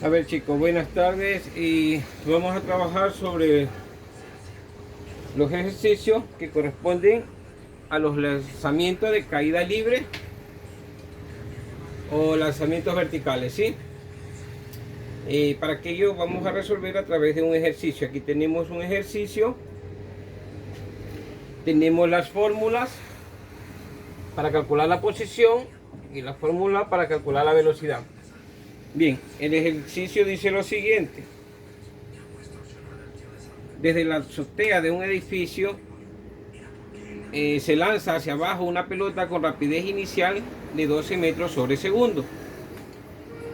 A ver chicos, buenas tardes y vamos a trabajar sobre los ejercicios que corresponden a los lanzamientos de caída libre o lanzamientos verticales, ¿sí? Para aquello vamos a resolver a través de un ejercicio. Aquí tenemos un ejercicio, tenemos las fórmulas para calcular la posición y la fórmula para calcular la velocidad. Bien, el ejercicio dice lo siguiente. Desde la azotea de un edificio se lanza hacia abajo una pelota con rapidez inicial de 12 metros sobre segundo.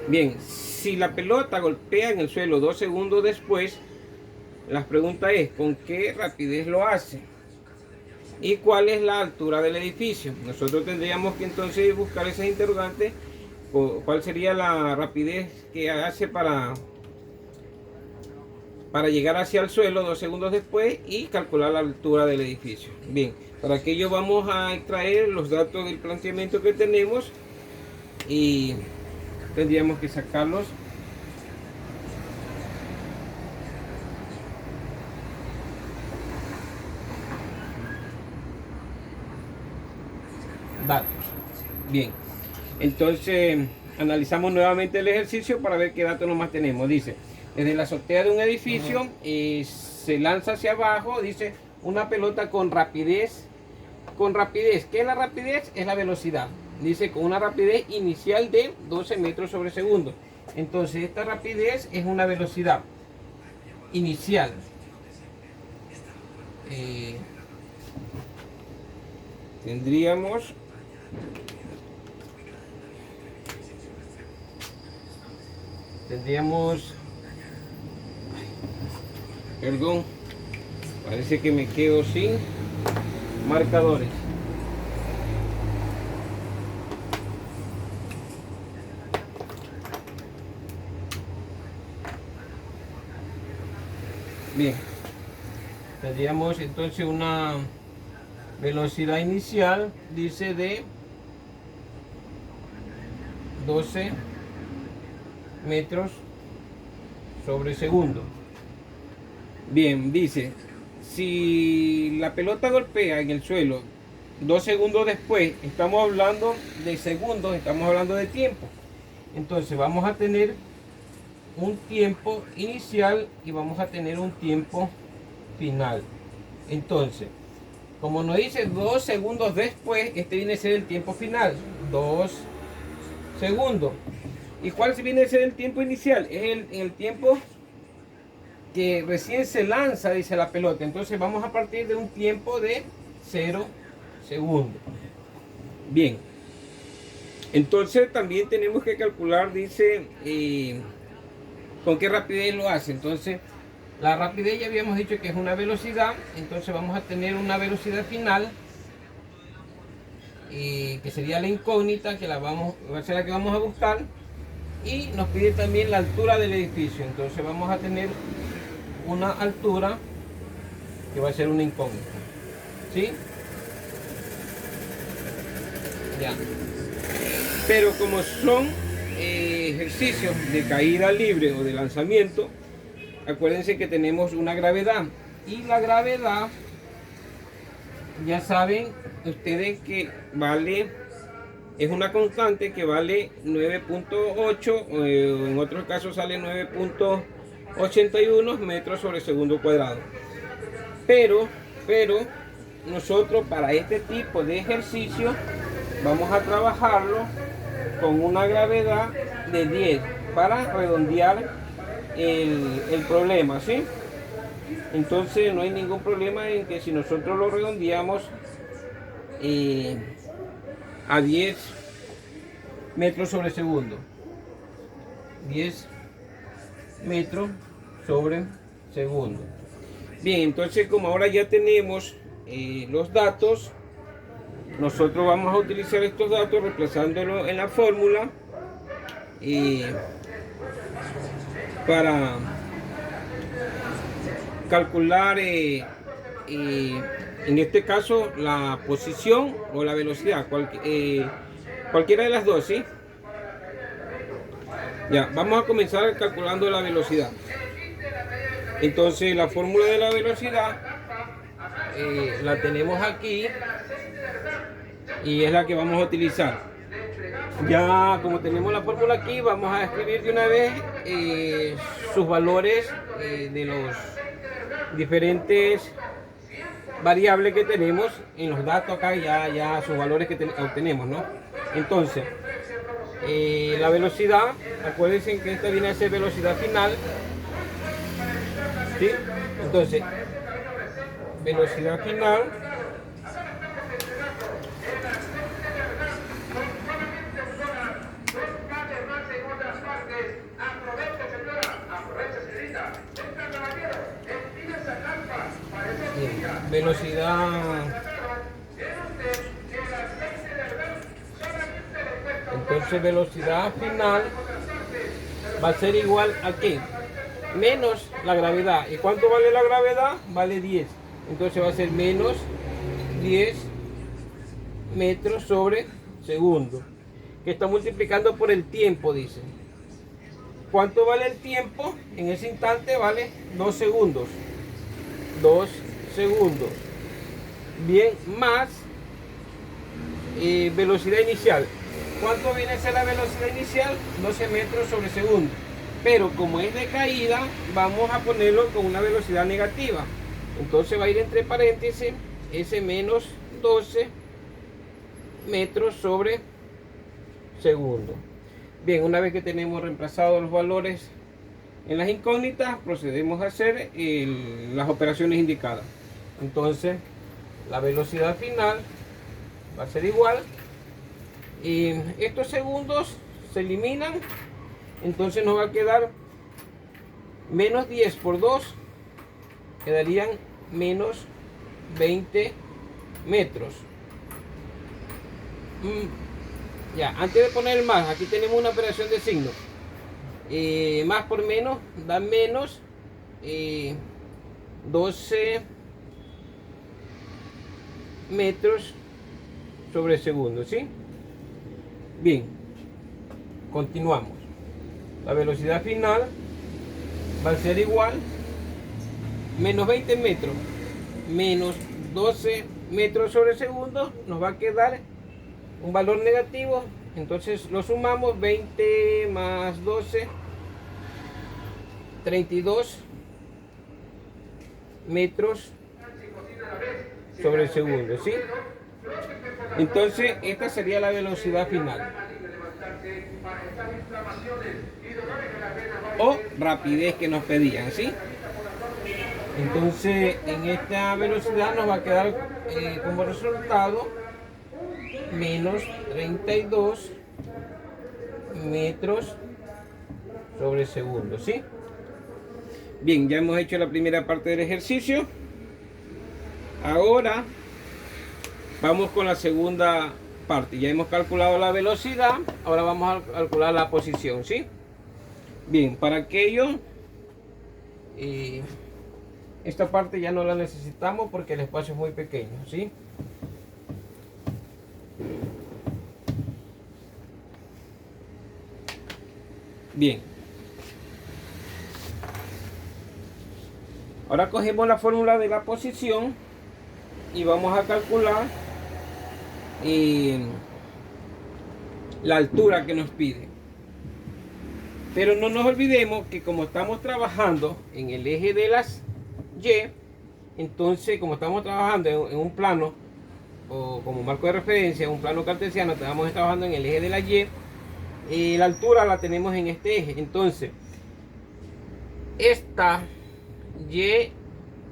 Bien, si la pelota golpea en el suelo 2 segundos después, la pregunta es, ¿con qué rapidez lo hace? ¿Y cuál es la altura del edificio? Nosotros tendríamos que entonces buscar esas interrogantes. ¿Cuál sería la rapidez que hace para llegar hacia el suelo 2 segundos después y calcular la altura del edificio? Bien, para aquello vamos a extraer los datos del planteamiento que tenemos y tendríamos que sacarlos. Datos. Bien, entonces analizamos nuevamente el ejercicio para ver qué datos nomás tenemos. Dice, desde la azotea de un edificio se lanza hacia abajo, dice, una pelota con rapidez. Con rapidez, ¿qué es la rapidez? Es la velocidad. Dice con una rapidez inicial de 12 metros sobre segundo. Entonces esta rapidez es una velocidad inicial. Tendríamos perdón, parece que me quedo sin marcadores. Bien, tendríamos entonces una velocidad inicial, dice, de 12 metros sobre segundo. Bien, dice, si la pelota golpea en el suelo 2 segundos después, estamos hablando de segundos, estamos hablando de tiempo. Entonces vamos a tener un tiempo inicial y vamos a tener un tiempo final. Entonces, como nos dice 2 segundos después, este viene a ser el tiempo final, 2 segundos. ¿Y cuál viene a ser el tiempo inicial? Es el tiempo que recién se lanza, dice la pelota. Entonces vamos a partir de un tiempo de 0 segundos. Bien, entonces también tenemos que calcular, dice, con qué rapidez lo hace. Entonces la rapidez ya habíamos dicho que es una velocidad. Entonces vamos a tener una velocidad final, que sería la incógnita, que va a ser la que vamos a buscar. Y nos pide también la altura del edificio. Entonces vamos a tener una altura que va a ser una incógnita, ¿sí? Ya. Pero como son ejercicios de caída libre o de lanzamiento, acuérdense que tenemos una gravedad. Y la gravedad, ya saben ustedes que es una constante que vale 9.8, en otros casos sale 9.81 metros sobre segundo cuadrado. Pero nosotros para este tipo de ejercicio vamos a trabajarlo con una gravedad de 10 para redondear el problema, ¿sí? Entonces no hay ningún problema en que si nosotros lo redondeamos a 10 metros sobre segundo, 10 metros sobre segundo. Bien, entonces como ahora ya tenemos los datos, nosotros vamos a utilizar estos datos reemplazándolo en la fórmula para calcular en este caso la posición o la velocidad, cualquiera de las dos, ¿sí? Ya, vamos a comenzar calculando la velocidad. Entonces la fórmula de la velocidad la tenemos aquí y es la que vamos a utilizar. Ya como tenemos la fórmula aquí, vamos a escribir de una vez sus valores de los diferentes variables que tenemos en los datos acá, ya sus valores que obtenemos, ¿no? Entonces, la velocidad, acuérdense que esta viene a ser velocidad final, ¿sí? Entonces, velocidad final velocidad. Entonces velocidad final va a ser igual a ¿qué? Menos la gravedad. ¿Y cuánto vale la gravedad? Vale 10. Entonces va a ser menos 10 metros sobre segundo. Que está multiplicando por el tiempo, dice. ¿Cuánto vale el tiempo? En ese instante vale 2 segundos. 2 segundos. Bien, más velocidad inicial. ¿Cuánto viene a ser la velocidad inicial? 12 metros sobre segundo. Pero como es de caída, vamos a ponerlo con una velocidad negativa. Entonces va a ir entre paréntesis ese menos 12 metros sobre segundo. Bien, una vez que tenemos reemplazado los valores en las incógnitas, procedemos a hacer las operaciones indicadas. Entonces, la velocidad final va a ser igual. Y estos segundos se eliminan. Entonces nos va a quedar menos 10 por 2. Quedarían menos 20 metros. Ya, antes de poner el más, aquí tenemos una operación de signo. Más por menos da menos 12 metros sobre segundo, ¿sí? Bien, continuamos. La velocidad final va a ser igual menos 20 metros menos 12 metros sobre segundo. Nos va a quedar un valor negativo. Entonces lo sumamos, 20 más 12, 32 metros sobre segundo, ¿sí? Entonces esta sería la velocidad final o rapidez que nos pedían, ¿sí? Entonces en esta velocidad nos va a quedar como resultado menos 32 metros sobre segundo, ¿sí? Bien, ya hemos hecho la primera parte del ejercicio. Ahora vamos con la segunda parte. Ya hemos calculado la velocidad, ahora vamos a calcular la posición, ¿sí? Bien, para aquello esta parte ya no la necesitamos porque el espacio es muy pequeño, ¿sí? Bien. Ahora cogemos la fórmula de la posición y vamos a calcular la altura que nos pide. Pero no nos olvidemos que como estamos trabajando en el eje de las Y, entonces como estamos trabajando en un plano o como marco de referencia, un plano cartesiano, estamos trabajando en el eje de la Y, la altura la tenemos en este eje. Entonces esta Y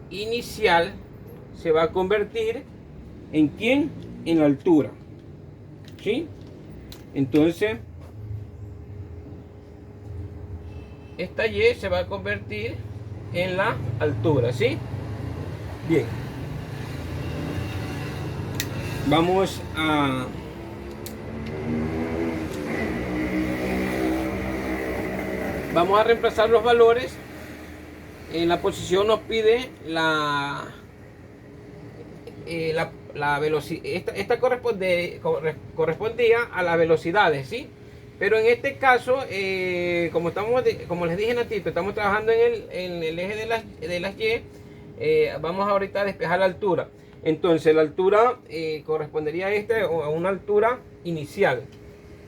inicial se va a convertir en ¿quién? En la altura, ¿sí? Entonces esta Y se va a convertir en la altura, ¿sí? Bien, vamos a reemplazar los valores. En la posición nos pide la velocidad. Esta correspondía a las velocidades, ¿sí? Pero en este caso, como les dije Natito, estamos trabajando en el eje de las Y. Vamos ahorita a despejar la altura. Entonces la altura correspondería a una altura inicial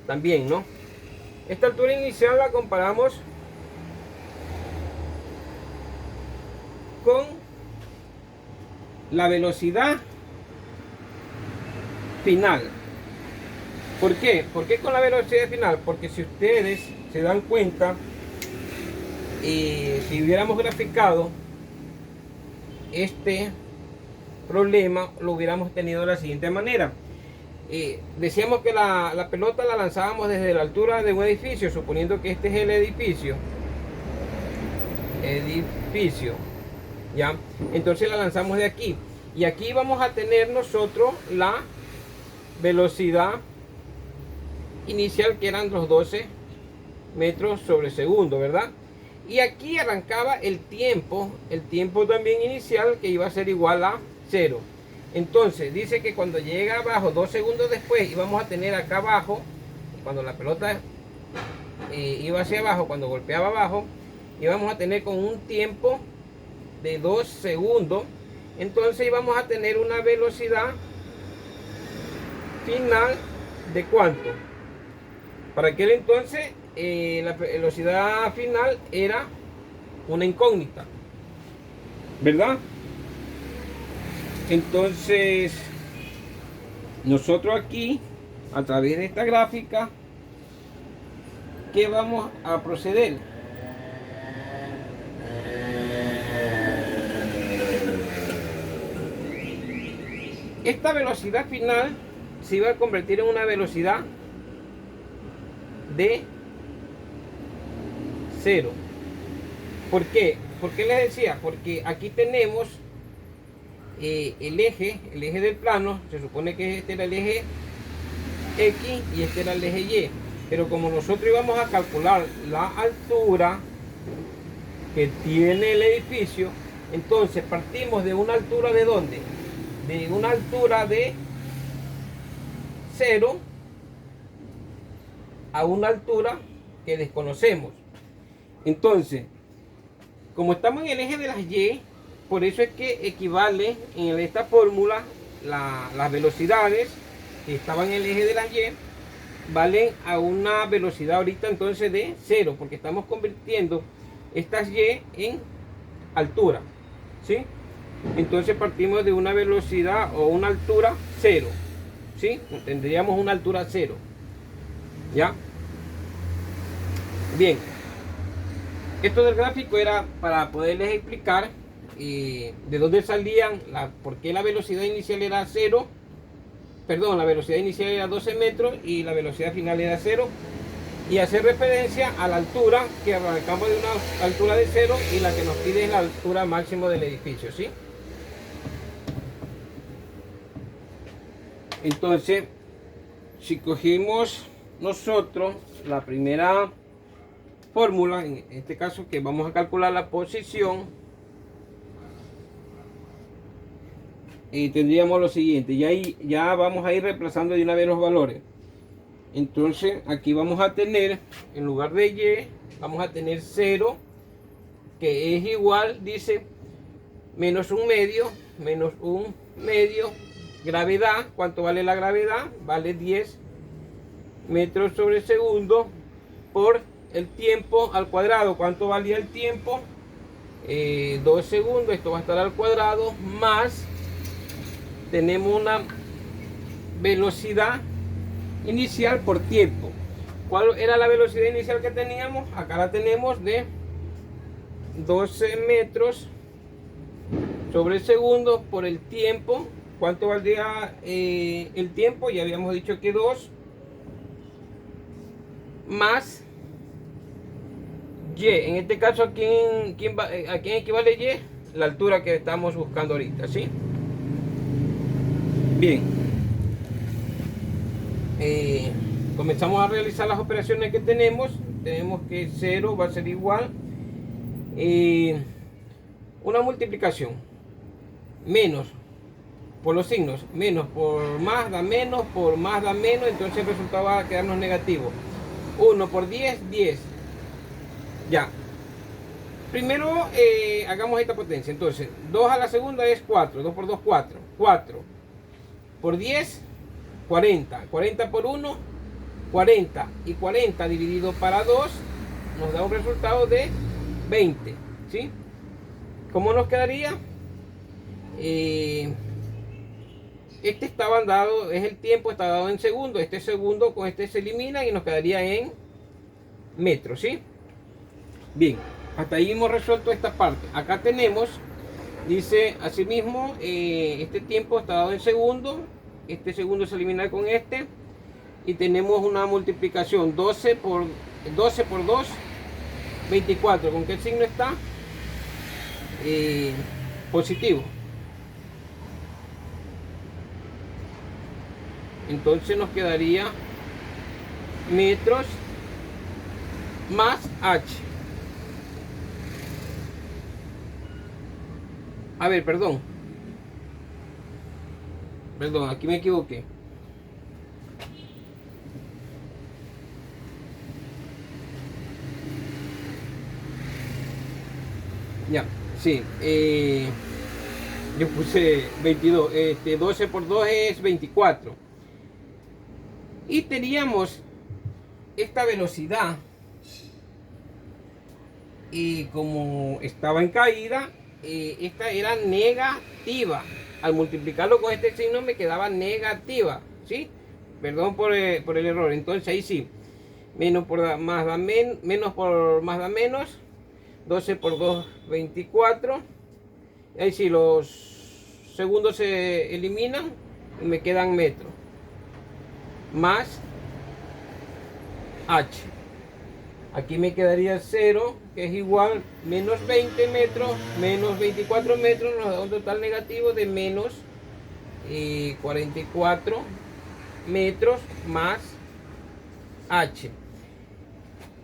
también, ¿no? Esta altura inicial la comparamos con la velocidad final. ¿Por qué? ¿Por qué con la velocidad final? Porque si ustedes se dan cuenta, si hubiéramos graficado este problema, lo hubiéramos tenido de la siguiente manera. Decíamos que la pelota la lanzábamos desde la altura de un edificio, suponiendo que este es el edificio, ¿ya? Entonces la lanzamos de aquí, y aquí vamos a tener nosotros la velocidad inicial, que eran los 12 metros sobre segundo, ¿verdad? Y aquí arrancaba el tiempo también inicial, que iba a ser igual a 0. Entonces dice que cuando llega abajo, 2 segundos después, íbamos a tener acá abajo, cuando la pelota iba hacia abajo, cuando golpeaba abajo, íbamos a tener con un tiempo de 2 segundos. Entonces íbamos a tener una velocidad final de ¿cuánto? Para aquel entonces la velocidad final era una incógnita, ¿verdad? Entonces nosotros aquí, a través de esta gráfica, ¿qué vamos a proceder? Esta velocidad final se iba a convertir en una velocidad de 0. ¿Por qué? ¿Por qué les decía? Porque aquí tenemos el eje del plano. Se supone que este era el eje X y este era el eje Y. Pero como nosotros íbamos a calcular la altura que tiene el edificio, entonces partimos de una altura ¿de dónde? De una altura de 0 a una altura que desconocemos. Entonces, como estamos en el eje de las Y, por eso es que equivale en esta fórmula las velocidades que estaban en el eje de las Y valen a una velocidad ahorita entonces de 0, porque estamos convirtiendo estas Y en altura, ¿sí? Entonces partimos de una velocidad o una altura 0, ¿sí? Tendríamos una altura 0, ¿ya? Bien, esto del gráfico era para poderles explicar de dónde salían, por qué la velocidad inicial era 0, perdón, la velocidad inicial era 12 metros y la velocidad final era 0, y hacer referencia a la altura que arrancamos de una altura de 0 y la que nos pide es la altura máxima del edificio, ¿sí? Entonces, si cogimos nosotros la primera fórmula, en este caso que vamos a calcular la posición, y tendríamos lo siguiente, y ahí ya vamos a ir reemplazando de una vez los valores. Entonces aquí vamos a tener, en lugar de Y, vamos a tener 0, que es igual, dice, menos un medio, gravedad. ¿Cuánto vale la gravedad? Vale 10 metros sobre segundo por el tiempo al cuadrado. ¿Cuánto valía el tiempo? 2 segundos, esto va a estar al cuadrado, más tenemos una velocidad inicial por tiempo. ¿Cuál era la velocidad inicial que teníamos? Acá la tenemos de 12 metros sobre segundo por el tiempo. ¿Cuánto valdría el tiempo? Ya habíamos dicho que 2 más Y. En este caso, ¿a quién equivale Y? La altura que estamos buscando ahorita, ¿sí? Bien. Comenzamos a realizar las operaciones que tenemos. Tenemos que 0 va a ser igual una multiplicación, menos por los signos, menos por más da menos, por más da menos, entonces el resultado va a quedarnos negativo. 1 por 10, 10. Ya. Primero hagamos esta potencia. Entonces, 2 a la segunda es 4. 2 por 2, 4. 4 por 10, 40. 40 por 1, 40. Y 40 dividido para 2 nos da un resultado de 20. ¿Sí? ¿Cómo nos quedaría? Este estaba dado, es el tiempo, está dado en segundos. Este segundo con este se elimina y nos quedaría en metros. ¿Sí? Bien. Hasta ahí hemos resuelto esta parte. Acá tenemos, dice asimismo, este tiempo está dado en segundos. Este segundo se elimina con este. Y tenemos una multiplicación 12 por 2, 24. ¿Con qué signo está? Positivo. Entonces nos quedaría metros más H. A ver, perdón, aquí me equivoqué. Ya, sí, yo puse 22, 12 por 2 es 24. Y teníamos esta velocidad, y como estaba en caída, esta era negativa. Al multiplicarlo con este signo me quedaba negativa, ¿sí? Perdón por el error. Entonces ahí sí, menos por más da menos por más da menos, 12 por 2, 24. Ahí sí los segundos se eliminan y me quedan metros. Más H. Aquí me quedaría 0, que es igual menos 20 metros, menos 24 metros, nos da un total negativo de menos 44 metros más H.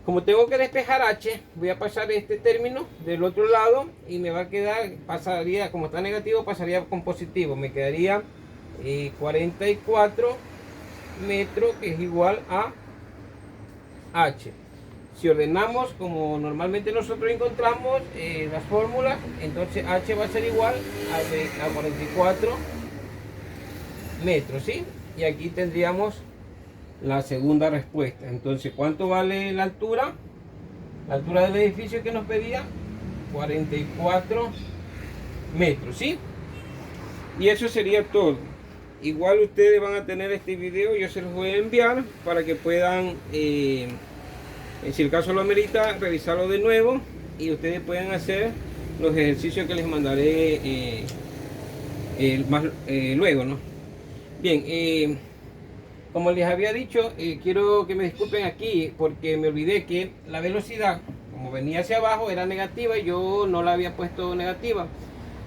Como tengo que despejar H, voy a pasar este término del otro lado y me va a quedar, pasaría, como está negativo, pasaría con positivo. Me quedaría 44 metros, que es igual a H. Si ordenamos como normalmente nosotros encontramos las fórmulas, entonces H va a ser igual a 44 metros, ¿sí? Y aquí tendríamos la segunda respuesta. Entonces, ¿cuánto vale la altura? La altura del edificio que nos pedía, 44 metros, ¿sí? Y eso sería todo. Igual ustedes van a tener este video, yo se los voy a enviar para que puedan, si el caso lo amerita, revisarlo de nuevo y ustedes puedan hacer los ejercicios que les mandaré luego, ¿no? Bien, como les había dicho, quiero que me disculpen aquí porque me olvidé que la velocidad, como venía hacia abajo, era negativa y yo no la había puesto negativa.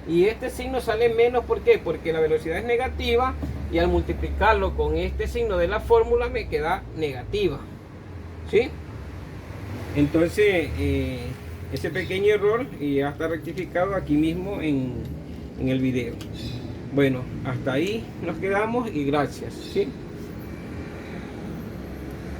Y este signo sale menos, ¿por qué? Porque la velocidad es negativa y al multiplicarlo con este signo de la fórmula me queda negativa, ¿sí? Entonces, ese pequeño error ya está rectificado aquí mismo en el video. Bueno, hasta ahí nos quedamos y gracias, ¿sí?